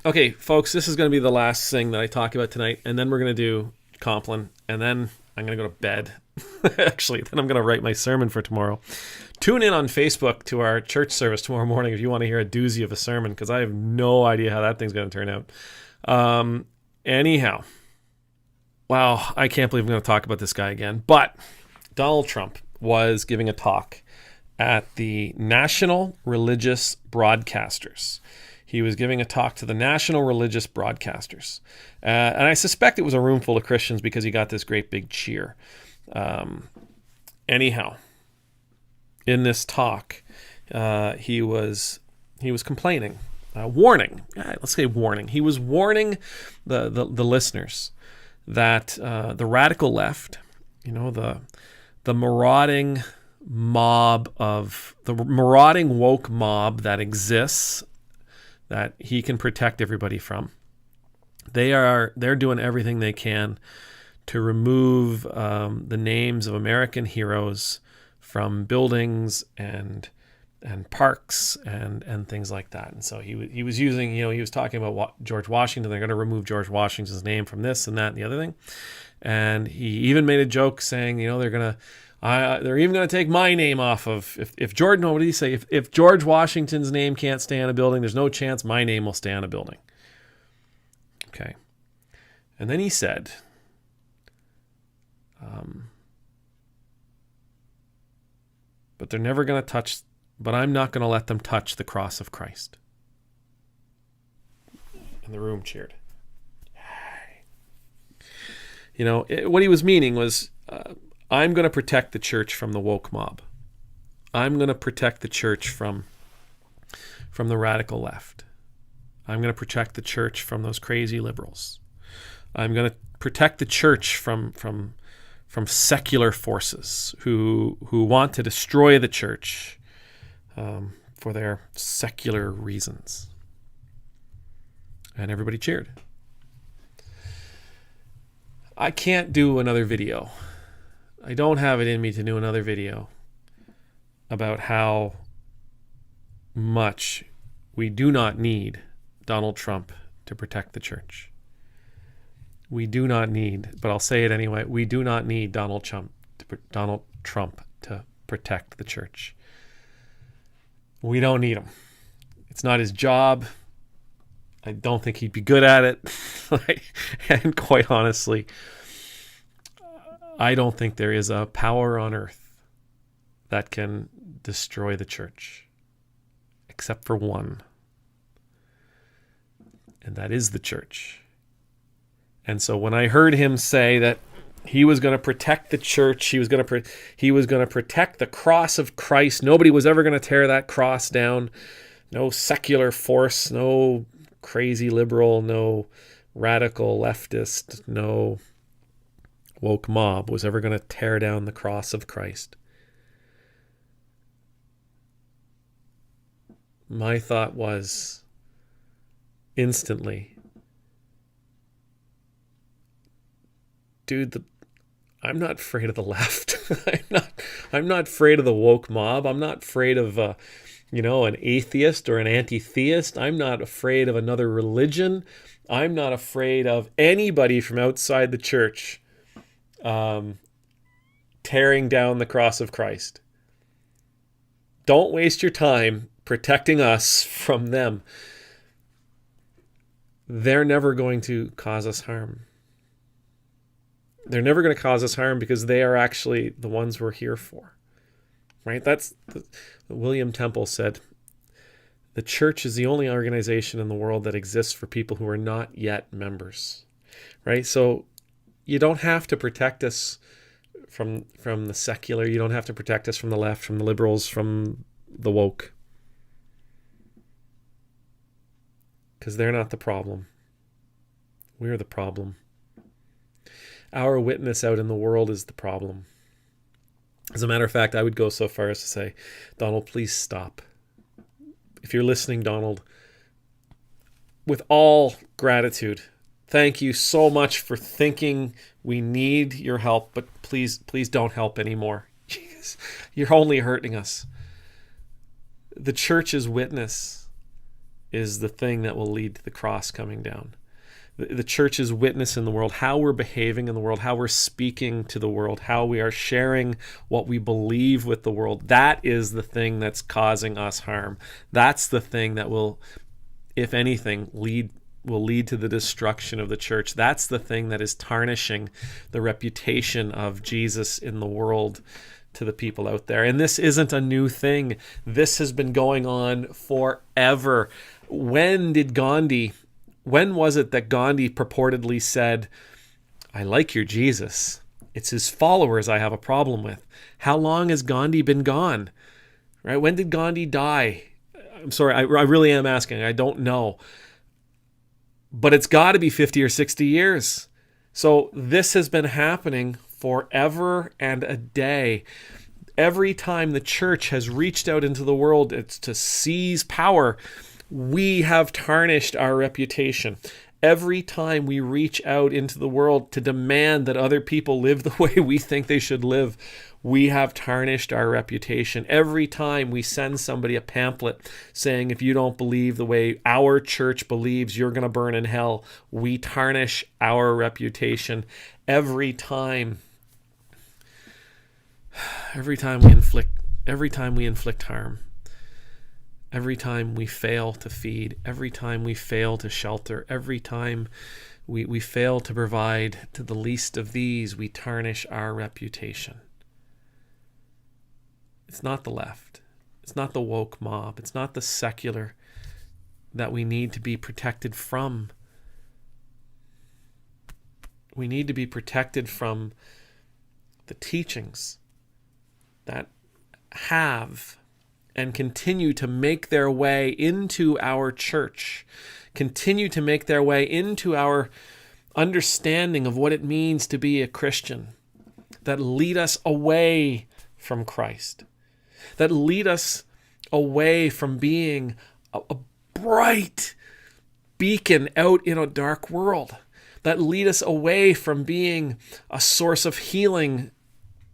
Okay, folks, this is going to be the last thing that I talk about tonight, and then we're going to do Compline, and then I'm going to go to bed. Actually, then I'm going to write my sermon for tomorrow. Tune in on Facebook to our church service tomorrow morning if you want to hear a doozy of a sermon, because I have no idea how that thing's going to turn out. Anyhow, wow, I can't believe I'm going to talk about this guy again. But Donald Trump was giving a talk at the National Religious Broadcasters. He was giving a talk to the National Religious Broadcasters. And I suspect it was a room full of Christians because he got this great big cheer. Anyhow, in this talk, he was complaining, warning. Let's say warning. He was warning the listeners that the radical left, the marauding woke mob that exists, that he can protect everybody from. They're doing everything they can to remove the names of American heroes from buildings and parks and things like that. And so he was using, he was talking about George Washington. They're going to remove George Washington's name from this and that and the other thing. And he even made a joke saying, they're even going to take my name off of, if George, no, what did he say? If George Washington's name can't stay on a building, there's no chance my name will stay on a building. Okay. And then he said, but they're never going to touch, but I'm not going to let them touch the cross of Christ. And the room cheered. What he was meaning was, I'm going to protect the church from the woke mob. I'm going to protect the church from the radical left. I'm going to protect the church from those crazy liberals. I'm going to protect the church from secular forces who want to destroy the church for their secular reasons. And everybody cheered. I can't do another video. I don't have it in me to do another video about how much we do not need Donald Trump to protect the church. We do not need, but I'll say it anyway, we do not need Donald Trump to protect the church. We don't need him. It's not his job. I don't think he'd be good at it. And quite honestly, I don't think there is a power on earth that can destroy the church, except for one. And that is the church. And so when I heard him say that he was going to protect the church, he was going to protect the cross of Christ, nobody was ever going to tear that cross down. No secular force, no crazy liberal, no radical leftist, no woke mob was ever going to tear down the cross of Christ. My thought was instantly, dude, I'm not afraid of the left. I'm not afraid of the woke mob. I'm not afraid of an atheist or an anti-theist. I'm not afraid of another religion. I'm not afraid of anybody from outside the church tearing down the cross of Christ. Don't waste your time protecting us from them. They're never going to cause us harm. They're never going to cause us harm because they are actually the ones we're here for. Right? That's William Temple said, the church is the only organization in the world that exists for people who are not yet members. Right? So you don't have to protect us from the secular. You don't have to protect us from the left, from the liberals, from the woke. Because they're not the problem. We're the problem. Our witness out in the world is the problem. As a matter of fact, I would go so far as to say, Donald, please stop. If you're listening, Donald, with all gratitude, thank you so much for thinking we need your help, but please don't help anymore. You're only hurting us. The church's witness is the thing that will lead to the cross coming down. The church's witness in the world, how we're behaving in the world, how we're speaking to the world, how we are sharing what we believe with the world, that is the thing that's causing us harm. That's the thing that will, if anything, lead to the destruction of the church. That's the thing that is tarnishing the reputation of Jesus in the world to the people out there. And this isn't a new thing. This has been going on forever. When was it that Gandhi purportedly said, "I like your Jesus. It's his followers I have a problem with"? How long has Gandhi been gone? Right? When did Gandhi die? I'm sorry, I really am asking. I don't know. But it's got to be 50 or 60 years. So this has been happening forever and a day. Every time the church has reached out into the world to seize power, we have tarnished our reputation. Every time we reach out into the world to demand that other people live the way we think they should live, we have tarnished our reputation. Every time we send somebody a pamphlet saying, if you don't believe the way our church believes, you're going to burn in hell, we tarnish our reputation. Every time we inflict harm, every time we fail to feed, every time we fail to shelter, every time we fail to provide to the least of these, we tarnish our reputation. It's not the left. It's not the woke mob. It's not the secular that we need to be protected from. We need to be protected from the teachings that have and continue to make their way into our church, continue to make their way into our understanding of what it means to be a Christian, that lead us away from Christ, that lead us away from being a bright beacon out in a dark world, that lead us away from being a source of healing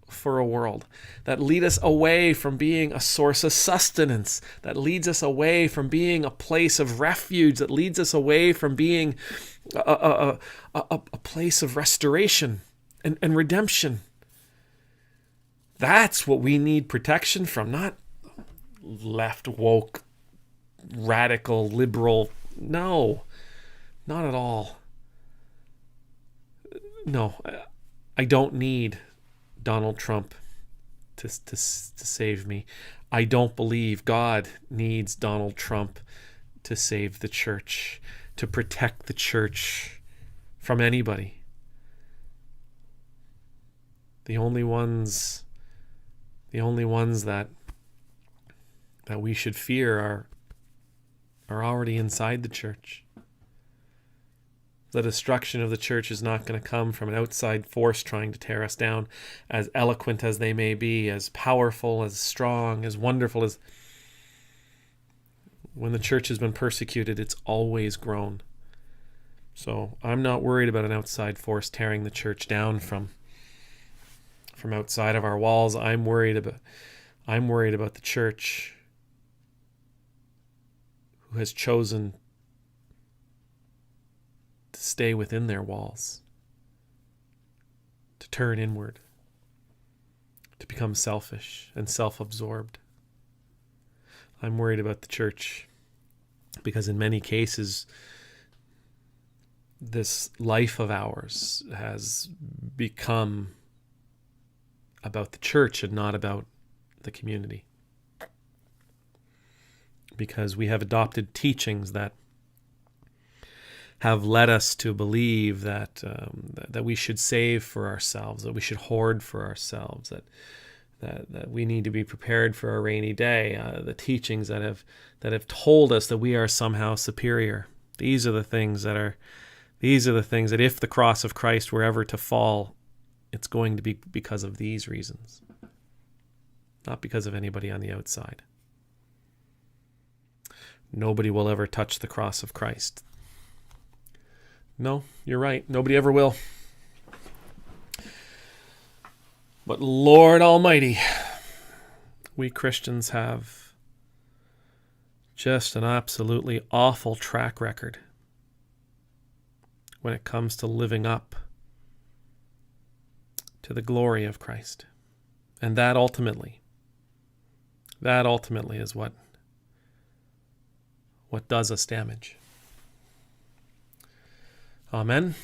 for a world, that lead us away from being a source of sustenance, that leads us away from being a place of refuge, that leads us away from being a place of restoration and redemption. That's what we need protection from, not left, woke, radical, liberal. No, not at all. No, I don't need Donald Trump to save me. I don't believe God needs Donald Trump to save the church, to protect the church from anybody. The only ones that we should fear are already inside the church. The destruction of the church is not going to come from an outside force trying to tear us down, as eloquent as they may be, as powerful, as strong, as wonderful as... When the church has been persecuted, it's always grown. So I'm not worried about an outside force tearing the church down from outside of our walls. I'm worried about the church who has chosen to stay within their walls, to turn inward, to become selfish and self-absorbed. I'm worried about the church because in many cases, this life of ours has become about the church and not about the community. Because we have adopted teachings that have led us to believe that we should save for ourselves, that we should hoard for ourselves, that we need to be prepared for a rainy day. The teachings that have told us that we are somehow superior. These are the things that if the cross of Christ were ever to fall, it's going to be because of these reasons, not because of anybody on the outside. Nobody will ever touch the cross of Christ. No, you're right. Nobody ever will. But Lord Almighty, we Christians have just an absolutely awful track record when it comes to living up to the glory of Christ. And that ultimately is what does us damage. Amen.